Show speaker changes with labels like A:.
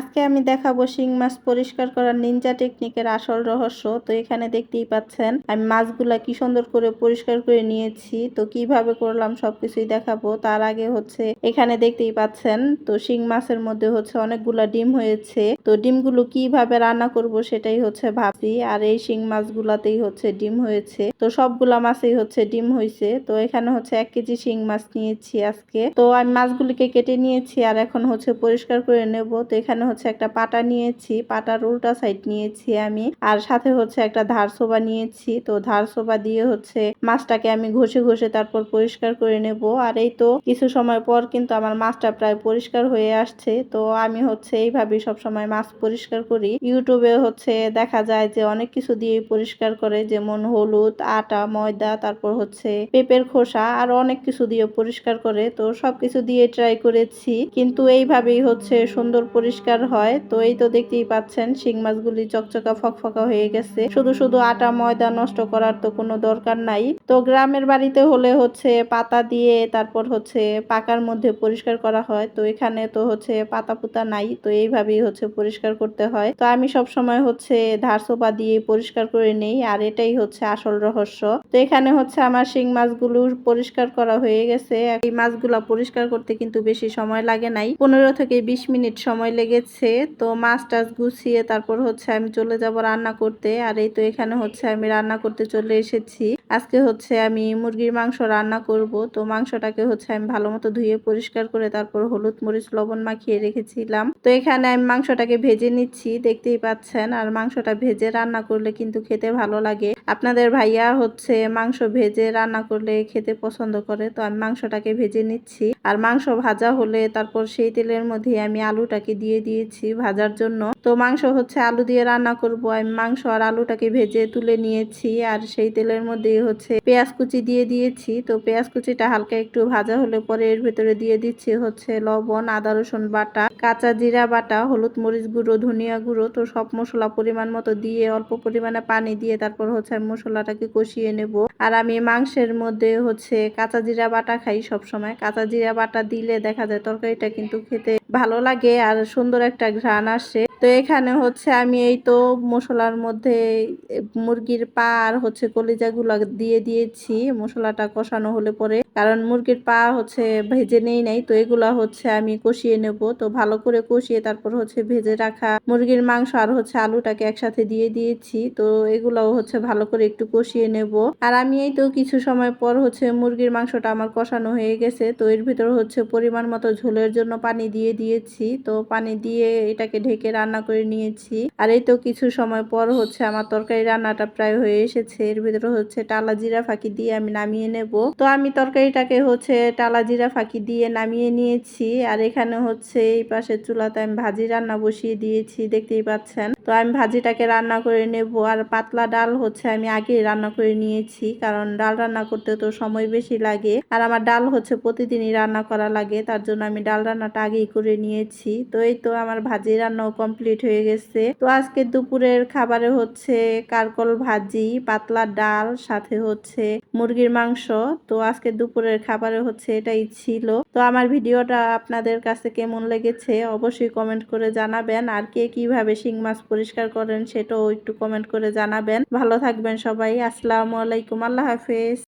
A: আজকে আমি দেখাবো শিং মাছ পরিষ্কার করার নিনজা টেকনিকের আসল রহস্য। তো এখানে দেখতেই পাচ্ছেন আমি মাছগুলা কি সুন্দর করে পরিষ্কার করে নিয়েছি। তো কিভাবে করলাম সবকিছুই দেখাবো। তার আগে হচ্ছে এখানে দেখতেই পাচ্ছেন তো শিং মাছের মধ্যে হচ্ছে অনেকগুলা ডিম হয়েছে। তো ডিমগুলো কিভাবে রান্না করব সেটাই হচ্ছে ভাবছি। আর এই শিং মাছগুলাতেই হচ্ছে ডিম হয়েছে। তো সবগুলা মাছেই হচ্ছে ডিম হয়েছে। তো এখানে হচ্ছে 1 কেজি শিং মাছ নিয়েছি আজকে। তো আমি মাছগুলিকে কেটে নিয়েছি আর এখন হচ্ছে পরিষ্কার করে নেব। তো এখানে হচ্ছে একটা পাটা নিয়েছি, পাটার উল্টা সাইড নিয়েছি আমি, আর সাথে হচ্ছে একটা ধারসোবা নিয়েছি। তো ধারসোবা দিয়ে হচ্ছে মাছটাকে আমি ঘষে ঘষে তারপর পরিষ্কার করে নেব। আর এই তো কিছু সময় পর কিন্তু আমার মাছটা প্রায় পরিষ্কার হয়ে আসছে। তো আমি হচ্ছে এইভাবেই সবসময় মাছ পরিষ্কার করি। ইউটিউবে হচ্ছে দেখা যায় যে অনেক কিছু দিয়ে পরিষ্কার করে, যেমন হলুদ, আটা, ময়দা, তারপর হচ্ছে পেঁপের খোসা, আর অনেক কিছু দিয়ে পরিষ্কার করে। তো সবকিছু দিয়ে ট্রাই করেছি, কিন্তু এইভাবেই হচ্ছে সুন্দর পরিষ্কার হয়। তো এই তো দেখতেই পাচ্ছেন শিং মাছগুলি চকচকা ফকফকা হয়ে গেছে। শুধু শুধু আটা ময়দা নষ্ট করার তো কোনো দরকার নাই। তো গ্রামের বাড়িতে হলে হচ্ছে পাতা দিয়ে তারপর হচ্ছে পাকার মধ্যে পরিষ্কার করা হয়। তো এখানে তো হচ্ছে পাতা পুতা নাই, তো এইভাবেই হচ্ছে পরিষ্কার করতে হয়। তো আমি সব সময় হচ্ছে ধারসোপা দিয়ে পরিষ্কার করে নেই, আর এটাই হচ্ছে আসল রহস্য। তো এখানে হচ্ছে আমার শিং মাছগুলো পরিষ্কার করা হয়ে গেছে। এই মাছগুলা পরিষ্কার করতে কিন্তু বেশি সময় লাগে নাই, 15 থেকে 20 মিনিট সময় লেগেছে। তো মাছ টাছ গুছিয়ে তারপর হচ্ছে আমি চলে যাব রান্না করতে। আর এই তো এখানে হচ্ছে আমি রান্না করতে চলে এসেছি। আজকে হচ্ছে আমি মুরগির মাংস রান্না করব। তো মাংসটাকে হচ্ছে আমি ভালো মতো ধুয়ে পরিষ্কার করে তারপর হলুদ মরিচ লবণ মাখিয়ে রেখেছিলাম। তো এখানে আমি মাংসটাকে ভেজে নিচ্ছি, দেখতেই পাচ্ছেন। আর মাংসটা ভেজে রান্না করলে কিন্তু খেতে ভালো লাগে। আপনাদের ভাইয়া হচ্ছে মাংস ভেজে রান্না করলে খেতে পছন্দ করে। তো আমি মাংসটাকে ভেজে নিচ্ছি। আর মাংস ভাজা হলে তারপর সেই তেলের মধ্যে আমি আলুটাকে দিয়ে দিয়েছি ভাজার জন্য। তো মাংস হচ্ছে আলু দিয়ে রান্না করব। আমি মাংস আর আলুটাকে ভেজে তুলে নিয়েছি, আর সেই তেলের মধ্যে হচ্ছে পেঁয়াজ কুচি দিয়ে দিয়েছি। তো পেঁয়াজ কুচিটা হালকা একটু ভাজা হলে পরে এর ভেতরে দিয়ে দিচ্ছি হচ্ছে লবণ, আদা রসুন বাটা, কাঁচা জিরা বাটা, হলুদ মরিচ গুঁড়ো, ধনিয়া গুঁড়ো। তো সব মশলা পরিমাণ মতো দিয়ে অল্প পরিমাণে পানি দিয়ে তারপর হচ্ছে আমি মশলাটাকে কষিয়ে নেব। আর আমি মাংসের মধ্যে হচ্ছে কাঁচা জিরা বাটা খাই সব সময়। কাঁচা জিরা বাটা দিলে দেখা যায় তরকারিটা কিন্তু খেতে ভালো লাগে আর সুন্দর একটা ঘ্রাণ আসে। তো এখানে হচ্ছে আমি এই তো মশলার মধ্যে মুরগির পা আর হচ্ছে কলিজাগুলো দিয়ে দিয়েছি মশলাটা কষানো হলে পরে, কারণ মুরগির পা হচ্ছে ভেজে নেই নাই। তো এগুলা হচ্ছে আমি কষিয়ে নেব। তো ভালো করে কষিয়ে তারপর হচ্ছে ভেজে রাখা মুরগির মাংস আর হচ্ছে আলুটাকে একসাথে দিয়ে দিয়েছি। তো এগুলাও হচ্ছে ভালো করে একটু কষিয়ে নেব। আর আমি এই তো কিছু সময় পর হচ্ছে মুরগির মাংসটা আমার কষানো হয়ে গেছে। তো এর ভিতর হচ্ছে পরিমাণ মতো ঝোলের জন্য পানি দিয়ে দিয়েছি। তো পানি দিয়ে এটাকে ঢেকে রান্না করে নিয়েছি। আর এই তো কিছু সময় পর হচ্ছে আমার তরকারি রান্নাটা প্রায় হয়ে এসেছে। এর ভিতরে হচ্ছে টালা জিরা ফাঁকি দিয়ে আমি নামিয়ে নেব। তো আমি তরকারিটাকে হচ্ছে টালা জিরা ফাঁকি দিয়ে নামিয়ে নিয়েছি। আর এখানে হচ্ছে এই পাশে চুলাতে আমি ভাজি রান্না বসিয়ে দিয়েছি, দেখতেই পাচ্ছেন। তো আমি ভাজিটাকে রান্না করে নেব। আর পাতলা ডাল হচ্ছে আমি আগে রান্না করে নিয়েছি, কারণ ডাল রান্না করতে তো সময় বেশি লাগে। আর আমার ডাল হচ্ছে প্রতিদিনই রান্না করা লাগে, তার জন্য আমি ডাল রান্নাটা আগেই করে নিয়েছি। তো এই তো আমার ভাজি রান্নাও কমপ্লিট হয়ে গেছে। তো আজকে দুপুরের খাবারে হচ্ছে কারকল ভাজি, পাতলা ডাল, সাথে হচ্ছে মুরগির মাংস। তো আজকে দুপুরের খাবারে হচ্ছে এটাই ছিল। তো আমার ভিডিওটা আপনাদের কাছে কেমন লেগেছে অবশ্যই কমেন্ট করে জানাবেন। আর কে কিভাবে শিং মাছ পরিষ্কার করেন সেটাও একটু কমেন্ট করে জানাবেন। ভালো থাকবেন সবাই। আসসালামু আলাইকুম। আল্লাহ হাফেজ।